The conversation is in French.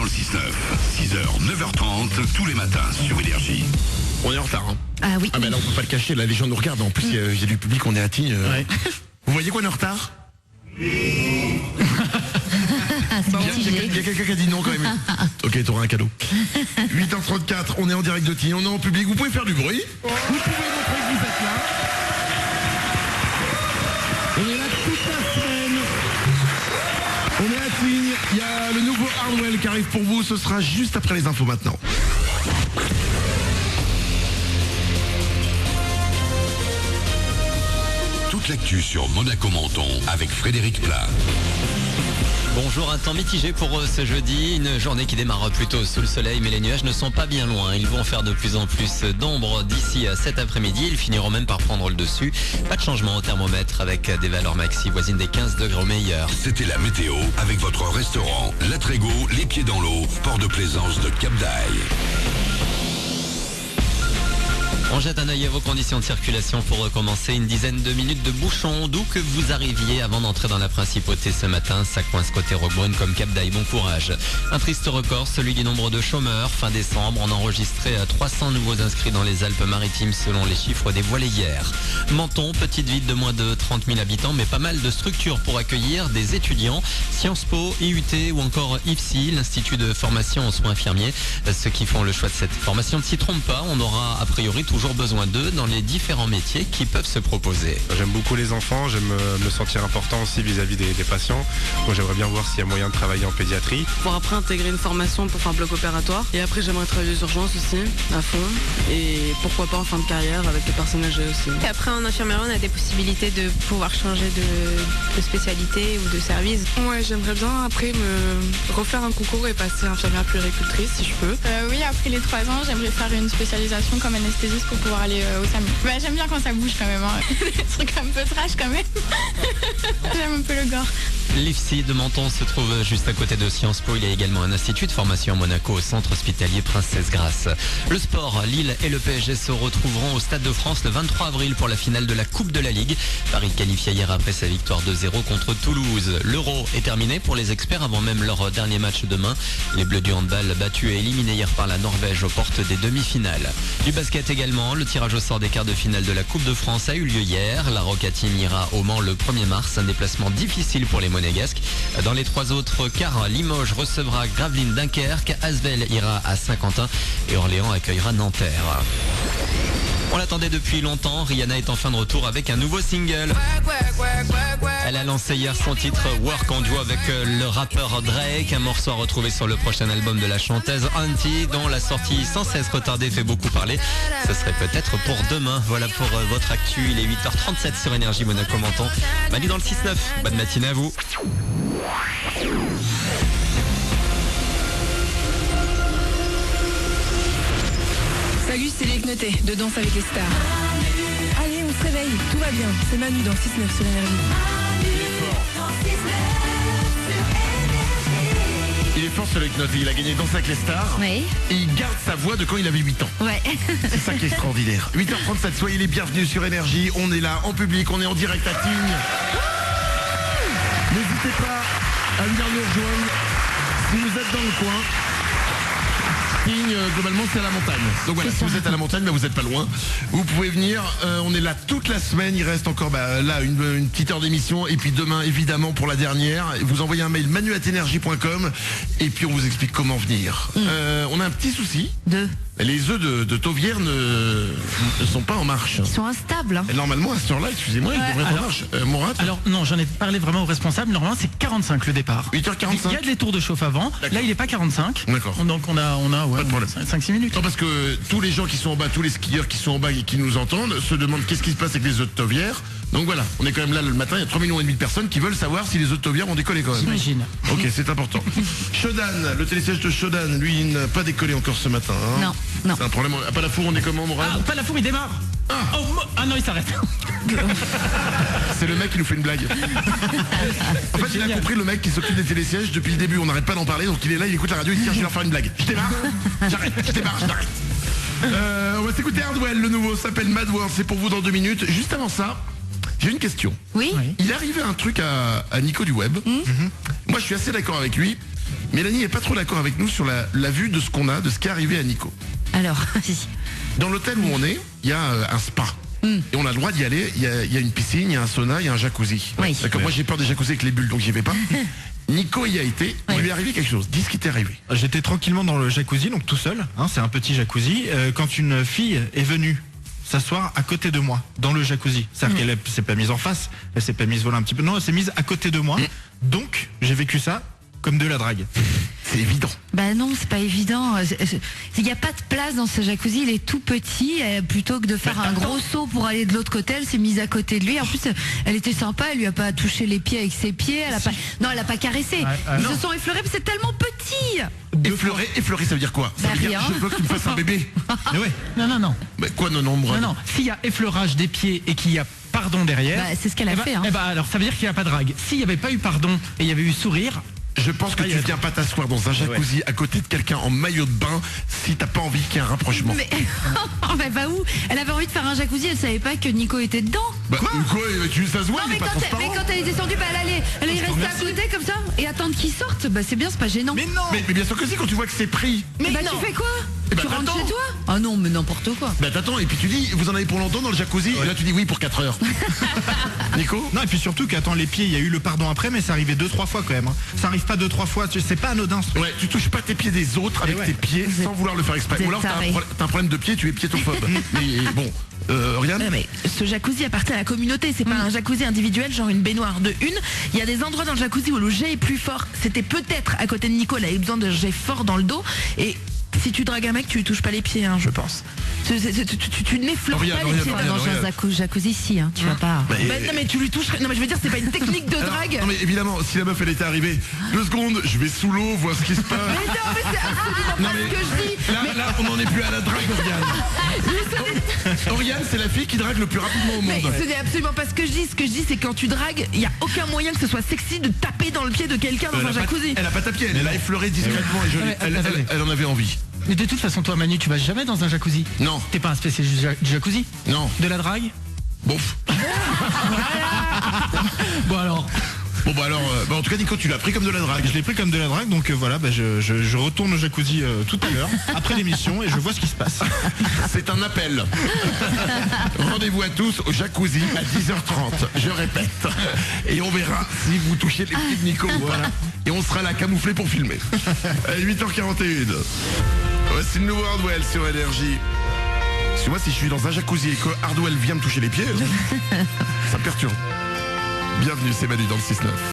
le 6-9. 6h, 9h30, tous les matins sur Énergie. On est en retard, hein. Ah oui. Ah ben là on peut pas le cacher, là les gens nous regardent. En plus il y a du public, on est à Tignes. Ouais. Vous voyez qu'on est en retard? Ah, c'est mitigé. Il y a quelqu'un qui a dit non quand même. Ok, t'auras un cadeau. 8h34, on est en direct de Tignes, on est en public. Vous pouvez faire du bruit. Vous pouvez montrer que vous êtes là. On est là toute la semaine. On est à Tignes. Il y a le nouveau Hardwell qui arrive pour vous. Ce sera juste après les infos maintenant. Toute l'actu sur Monaco-Menton avec Frédéric Plat. Bonjour, un temps mitigé pour ce jeudi, une journée qui démarre plutôt sous le soleil, mais les nuages ne sont pas bien loin. Ils vont faire de plus en plus d'ombre d'ici cet après-midi, ils finiront même par prendre le dessus. Pas de changement au thermomètre avec des valeurs maxi voisines des 15 degrés au meilleur. C'était la météo avec votre restaurant La Trégo, les pieds dans l'eau, port de plaisance de Cap d'Aille. On jette un œil à vos conditions de circulation pour recommencer. Une dizaine de minutes de bouchon, d'où que vous arriviez avant d'entrer dans la principauté ce matin. Ça coince côté Roquebrune comme Cap d'Aille, bon courage. Un triste record, celui du nombre de chômeurs. Fin décembre, on a enregistré 300 nouveaux inscrits dans les Alpes-Maritimes selon les chiffres dévoilés hier. Menton, petite ville de moins de 30 000 habitants, mais pas mal de structures pour accueillir des étudiants. Sciences Po, IUT ou encore IFSI, l'Institut de formation en soins infirmiers. Ceux qui font le choix de cette formation ne s'y trompent pas. On aura a priori toujours besoin d'eux dans les différents métiers qui peuvent se proposer. J'aime beaucoup les enfants, j'aime me sentir important aussi vis-à-vis des patients. Moi j'aimerais bien voir s'il y a moyen de travailler en pédiatrie. Pour après intégrer une formation pour faire un bloc opératoire. Et après j'aimerais travailler aux urgences aussi, à fond. Et pourquoi pas en fin de carrière avec les personnes âgées aussi. Et après en infirmerie on a des possibilités de pouvoir changer de spécialité ou de service. Ouais, j'aimerais bien après me refaire un concours et passer infirmière puéricultrice si je peux. Oui, après les 3 ans j'aimerais faire une spécialisation comme anesthésiste pour pouvoir aller au SAMU. Bah, j'aime bien quand ça bouge quand même, hein. Des trucs un peu trash quand même. J'aime un peu le gore. L'IFSI de Menton se trouve juste à côté de Sciences Po. Il y a également un institut de formation à Monaco au centre hospitalier Princesse Grasse. Le sport, Lille et le PSG se retrouveront au Stade de France le 23 avril pour la finale de la Coupe de la Ligue. Paris qualifié hier après sa victoire 2-0 contre Toulouse. L'Euro est terminé pour les experts avant même leur dernier match demain. Les Bleus du handball battus et éliminés hier par la Norvège aux portes des demi-finales. Du basket également, le tirage au sort des quarts de finale de la Coupe de France a eu lieu hier. La Roca Team ira au Mans le 1er mars, un déplacement difficile pour les Monégasques. Dans les 3 autres quarts, Limoges recevra Gravelines Dunkerque, Asvel ira à Saint-Quentin et Orléans accueillera Nanterre. On l'attendait depuis longtemps, Rihanna est enfin de retour avec un nouveau single. Elle a lancé hier son titre Work en duo avec le rappeur Drake, un morceau à retrouver sur le prochain album de la chanteuse Auntie, dont la sortie sans cesse retardée fait beaucoup parler. Ce serait peut-être pour demain. Voilà pour votre actu, il est 8h37 sur Énergie Monaco-Menton. Manu dans le 6-9, bonne matinée à vous. Salut, c'est les Kneutés de Danse avec les stars. Allez, on se réveille, tout va bien. C'est Manu dans 6-9 sur Énergie. Il est fort ce Note, il a gagné Danse avec les stars. Oui. Et il garde sa voix de quand il avait 8 ans. Ouais. C'est ça qui est extraordinaire. 8h37, soyez les bienvenus sur Énergie. On est là en public, on est en direct à Tignes. N'hésitez pas à venir nous rejoindre si vous êtes dans le coin. Tignes, globalement, c'est à la montagne. Donc voilà, si vous êtes à la montagne, vous n'êtes pas loin. Vous pouvez venir. On est là toute la semaine. Il reste encore là une petite heure d'émission. Et puis demain, évidemment, pour la dernière, vous envoyez un mail manu@energie.com et puis on vous explique comment venir. On a un petit souci. Les œufs de Tauvière ne sont pas en marche. Ils sont instables. Hein. Et normalement, à ce heure-là, excusez-moi, ils devraient être en marche. Mourad ? Alors non, j'en ai parlé vraiment au responsable. Normalement, c'est 45 le départ. 8h45. Il y a des tours de chauffe avant. Là, il est pas 45. D'accord. Donc on a pas de problème. 5-6 minutes. Non, parce que tous les gens qui sont en bas, tous les skieurs qui sont en bas et qui nous entendent, se demandent qu'est-ce qui se passe avec les œufs de Tauvière. Donc voilà, on est quand même là le matin, il y a 3,5 millions de personnes qui veulent savoir si les œufs de Tauvière vont décoller quand même. J'imagine. Ok, c'est important. Shodan, le télésiège de Shodan, lui, il n'a pas décollé encore ce matin. Hein. Non. C'est un problème. À Palafour, on est comment, Mourad ? Ah, pas la four, il démarre. Ah non, il s'arrête. C'est le mec qui nous fait une blague. En fait, il a compris, le mec qui s'occupe des télésièges depuis le début, on n'arrête pas d'en parler, donc il est là, il écoute la radio, il dit tiens, je vais leur faire une blague. Je démarre, j'arrête, je démarre, j'arrête. On va s'écouter Hardwell, le nouveau s'appelle Mad World, c'est pour vous dans 2 minutes. Juste avant ça, J'ai une question. Oui. Il est arrivé un truc à Nico du web. Moi, je suis assez d'accord avec lui. Mélanie n'est pas trop d'accord avec nous sur la vue de ce qu'on a, de ce qui est arrivé à Nico. Alors, Dans l'hôtel où on est, il y a un spa. Et on a le droit d'y aller. Il y a une piscine, il y a un sauna, il y a un jacuzzi. Oui. D'accord. Moi, j'ai peur des jacuzzis avec les bulles, donc j'y vais pas. Nico y a été. Il lui est arrivé quelque chose. Dis ce qui t'est arrivé. J'étais tranquillement dans le jacuzzi, donc tout seul. C'est un petit jacuzzi. Quand une fille est venue s'asseoir à côté de moi dans le jacuzzi. C'est-à-dire qu'elle s'est pas mise en face, elle s'est pas mise voler un petit peu. Non, elle s'est mise à côté de moi. Donc, j'ai vécu ça comme de la drague. C'est évident. bah non, c'est pas évident. Il n'y a pas de place dans ce jacuzzi, il est tout petit. Plutôt que de faire un gros saut pour aller de l'autre côté, elle s'est mise à côté de lui. En plus, elle était sympa, elle lui a pas touché les pieds avec ses pieds. Elle a pas caressé. Ils se sont effleurés, mais c'est tellement petit. Effleurer, ça veut dire quoi? Ça Bah, veut dire rien. je veux que tu me fasses un bébé. Mais ouais. Non. Mais quoi, non, Brad? Non. S'il y a effleurage des pieds et qu'il y a pardon derrière. Bah, c'est ce qu'elle a fait. Alors ça veut dire qu'il n'y a pas de drague. S'il n'y avait pas eu pardon et il y avait eu sourire. Je pense que tu viens pas t'asseoir dans un jacuzzi à côté de quelqu'un en maillot de bain si t'as pas envie qu'il y ait un rapprochement. Mais bah, va où? Elle avait envie de faire un jacuzzi, elle savait pas que Nico était dedans. Bah, quoi ça se voit, Non, il mais est pas transparent. quand elle est descendue, bah, elle est restée à côté comme ça et attendre qu'il sorte. Bah c'est bien, c'est pas gênant. Mais non. Mais bien sûr que si, quand tu vois que c'est pris. Mais bah tu fais quoi? Eh ben, Tu rentres t'attends. chez toi? Ah non, mais n'importe quoi. Bah t'attends, et puis tu dis, vous en avez pour longtemps dans le jacuzzi? Et là tu dis oui pour 4 heures. Nico? Non, et puis surtout qu'attends, les pieds, il y a eu le pardon après, mais ça arrivait 2-3 fois quand même. Ça arrive pas 2-3 fois, c'est pas anodin ce truc. Ouais, tu touches pas tes pieds des autres avec tes pieds sans vouloir le faire exprès. vous Ou alors êtes tarés. t'as un problème de pied, tu es piétophobe. Mais bon, Oriane? Mais ce jacuzzi appartient à la communauté, c'est pas un jacuzzi individuel, genre une baignoire. De une, il y a des endroits dans le jacuzzi où le jet est plus fort. C'était peut-être à côté de Nico, elle avait besoin de jet fort dans le dos. Et si tu dragues un mec, tu lui touches pas les pieds, je pense. Tu ne l'effleures pas les pieds Dans un jacuzzi, si, tu vas pas. Non mais tu lui toucherais. Non mais je veux dire, c'est pas une technique de drague. Non mais évidemment, si la meuf elle était arrivée 2 secondes, je vais sous l'eau, voir ce qui se passe. Mais non mais c'est absolument pas ce que je dis. Là, on n'en est plus à la drague, Oriane. Oriane, c'est la fille qui drague le plus rapidement au Mais monde. ce n'est absolument pas ce que je dis. Ce que je dis, c'est quand tu dragues, il n'y a aucun moyen que ce soit sexy de taper dans le pied de quelqu'un dans un jacuzzi. Elle a pas tapé, elle l'a effleuré discrètement et jolie. Elle en avait envie. Mais de toute façon, toi, Manu, tu vas jamais dans un jacuzzi. Non. T'es pas un spécialiste du jacuzzi? Non. De la drague? Bon. Bon alors. Bon bah alors, en tout cas Nico, tu l'as pris comme de la drague. Je l'ai pris comme de la drague, donc voilà, je retourne au jacuzzi tout à l'heure, après l'émission, et je vois ce qui se passe. C'est un appel. Rendez-vous à tous au jacuzzi à 10h30, je répète. Et on verra si vous touchez les pieds de Nico. Voilà. Et on sera là camouflé pour filmer. À 8h41. Voici le nouveau Hardwell sur Énergie. Parce que moi, si je suis dans un jacuzzi et que Hardwell vient me toucher les pieds, ça me perturbe. Bienvenue, c'est Manu dans le 6-9.